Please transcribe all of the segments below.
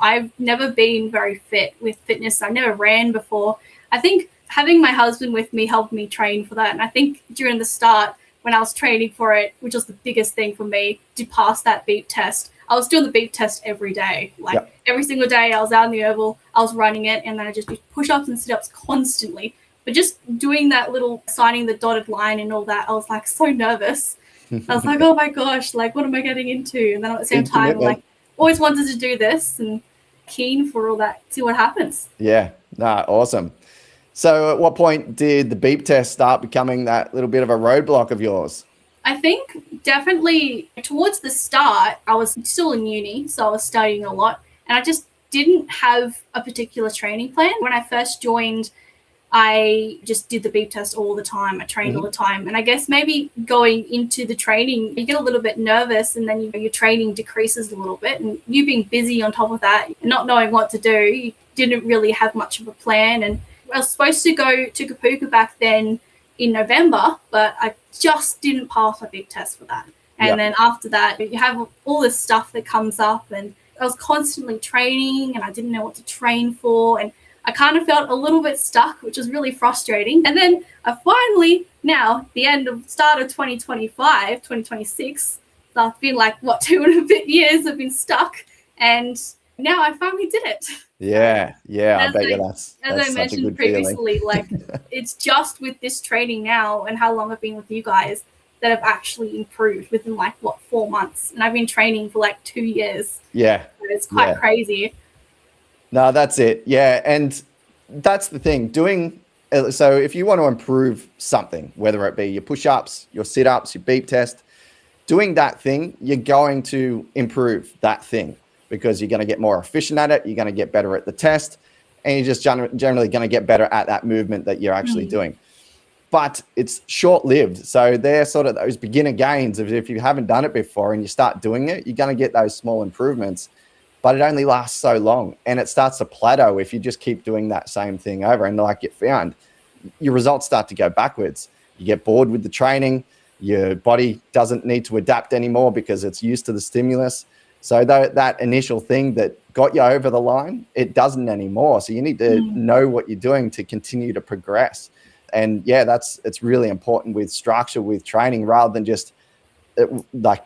I've never been very fit with fitness. I never ran before. I think having my husband with me helped me train for that. And I think during the start, when I was training for it, which was the biggest thing for me, to pass that beep test, I was doing the beep test every day. Every single day I was out in the oval, I was running it, and then I just did push-ups and sit-ups constantly. But just doing that little signing the dotted line and all that, I was like so nervous. I was like, oh my gosh, like what am I getting into? And then at the same time, like always wanted to do this and keen for all that, see what happens. Yeah, awesome. So at what point did the beep test start becoming that little bit of a roadblock of yours? I think definitely towards the start, I was still in uni, so I was studying a lot, and I just didn't have a particular training plan. When I first joined, I just did the beep test all the time. I trained all the time. And I guess maybe going into the training, you get a little bit nervous, and then your training decreases a little bit. And you being busy on top of that, not knowing what to do, you didn't really have much of a plan. And I was supposed to go to Kapooka back then in November, but I just didn't pass my beep test for that. And then after that, you have all this stuff that comes up, and I was constantly training and I didn't know what to train for. And I kind of felt a little bit stuck, which was really frustrating. And then I finally, now, start of 2025, 2026, so I've been like, 2.5 years I've been stuck. And now I finally did it. Yeah. I bet you that's as I mentioned previously, like it's just with this training now and how long I've been with you guys that I've actually improved within 4 months. And I've been training for 2 years. Yeah. So it's quite crazy. No, that's it. Yeah. And that's the thing. So if you want to improve something, whether it be your push-ups, your sit-ups, your beep test, doing that thing, you're going to improve that thing because you're going to get more efficient at it. You're going to get better at the test, and you're just generally going to get better at that movement that you're actually doing. But it's short-lived. So they're sort of those beginner gains. If you haven't done it before and you start doing it, you're going to get those small improvements. But it only lasts so long, and it starts to plateau if you just keep doing that same thing over. And like you found, your results start to go backwards. You get bored with the training. Your body doesn't need to adapt anymore because it's used to the stimulus. So that initial thing that got you over the line, it doesn't anymore. So you need to know what you're doing to continue to progress. And it's really important with structure, with training, rather than just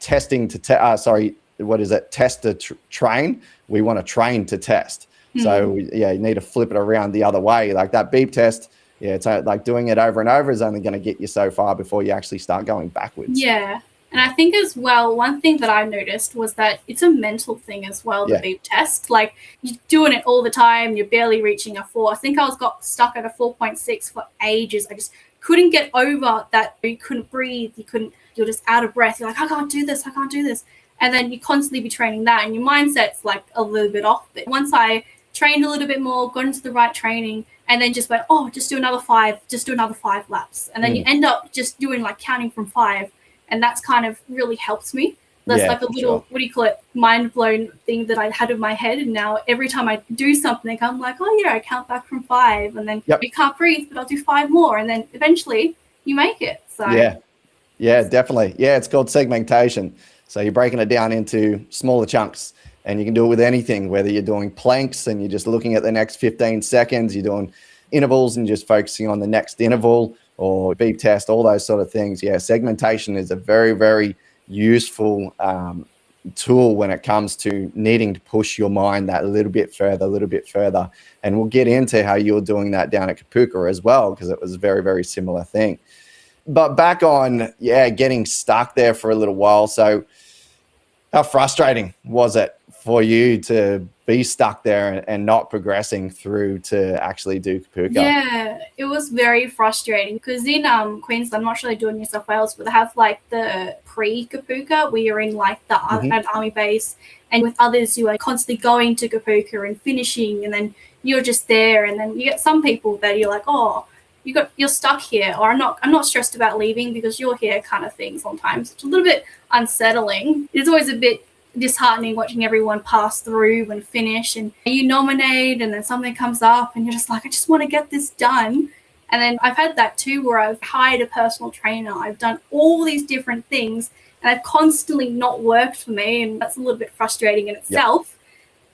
testing to test to train. We want to train to test. So you need to flip it around the other way. Like that beep test, it's like doing it over and over is only going to get you so far before you actually start going backwards. Yeah. And I think as well, one thing that I noticed was that it's a mental thing as well, the beep test. Like you're doing it all the time, you're barely reaching a 4. I think I got stuck at a 4.6 for ages. I just couldn't get over that. You couldn't breathe, you're just out of breath. You're like, I can't do this. And then you constantly be training that, and your mindset's a little bit off. But once I trained a little bit more, got into the right training, and then just went, just do another 5 laps. And then you end up just doing counting from 5. And that's kind of really helps me. That's a little, mind blown thing that I had in my head. And now every time I do something, I'm like, I count back from 5. And then you can't breathe, but I'll do 5 more. And then eventually you make it. So yeah, definitely. Yeah, it's called segmentation. So you're breaking it down into smaller chunks, and you can do it with anything, whether you're doing planks and you're just looking at the next 15 seconds, you're doing intervals and just focusing on the next interval, or beep test, all those sort of things. Yeah, segmentation is a very, very useful tool when it comes to needing to push your mind that a little bit further. And we'll get into how you're doing that down at Kapooka as well, because it was a very, very similar thing. But back on, getting stuck there for a little while. So how frustrating was it for you to be stuck there and not progressing through to actually do Kapooka? Yeah, it was very frustrating because in Queensland, I'm not sure they do in New South Wales, but they have the pre-Kapooka where you're in an army base, and with others you are constantly going to Kapooka and finishing, and then you're just there, and then you get some people that you're like, you're stuck here, or I'm not stressed about leaving because you're here, kind of thing. Sometimes it's a little bit unsettling. It's always a bit disheartening watching everyone pass through and finish, and you nominate and then something comes up and you're just like, I just want to get this done. And then I've had that too, where I've hired a personal trainer, I've done all these different things, and I've constantly not worked for me, and that's a little bit frustrating in itself.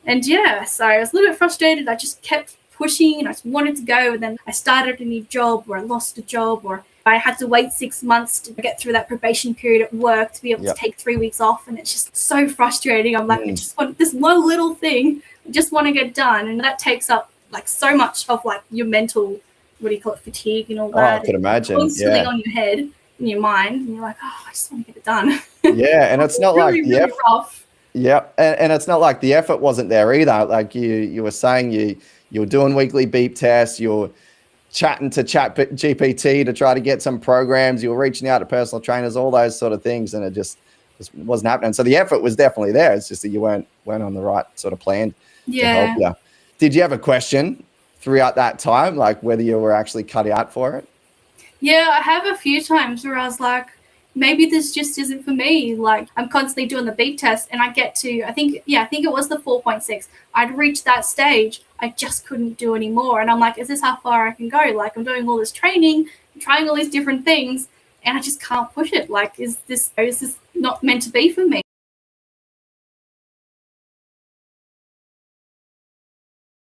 And yeah, so I was a little bit frustrated. I just kept pushing and I just wanted to go. And then I started a new job, or I lost a job, or I had to wait 6 months to get through that probation period at work to be able to take 3 weeks off. And it's just so frustrating. I'm like, I just want this one little thing, I just want to get done. And that takes up like so much of like your mental, what do you call it, fatigue and all that. I could imagine. Constantly on your head, in your mind. And you're like, oh, I just want to get it done. Yeah, and it's not really, like the really rough. Yeah, and it's not like the effort wasn't there either. Like you were saying, you were doing weekly beep tests, you're chatting to Chat GPT to try to get some programs, you were reaching out to personal trainers, all those sort of things, and it just wasn't happening. So the effort was definitely there. It's just that you weren't on the right sort of plan to help you. Did you have a question throughout that time, like whether you were actually cut out for it? Yeah, I have a few times where I was like, maybe this just isn't for me. Like, I'm constantly doing the beep test and I get to, I think it was the 4.6. I'd reached that stage. I just couldn't do any more. And I'm like, is this how far I can go? Like, I'm doing all this training, I'm trying all these different things, and I just can't push it. Like, is this not meant to be for me?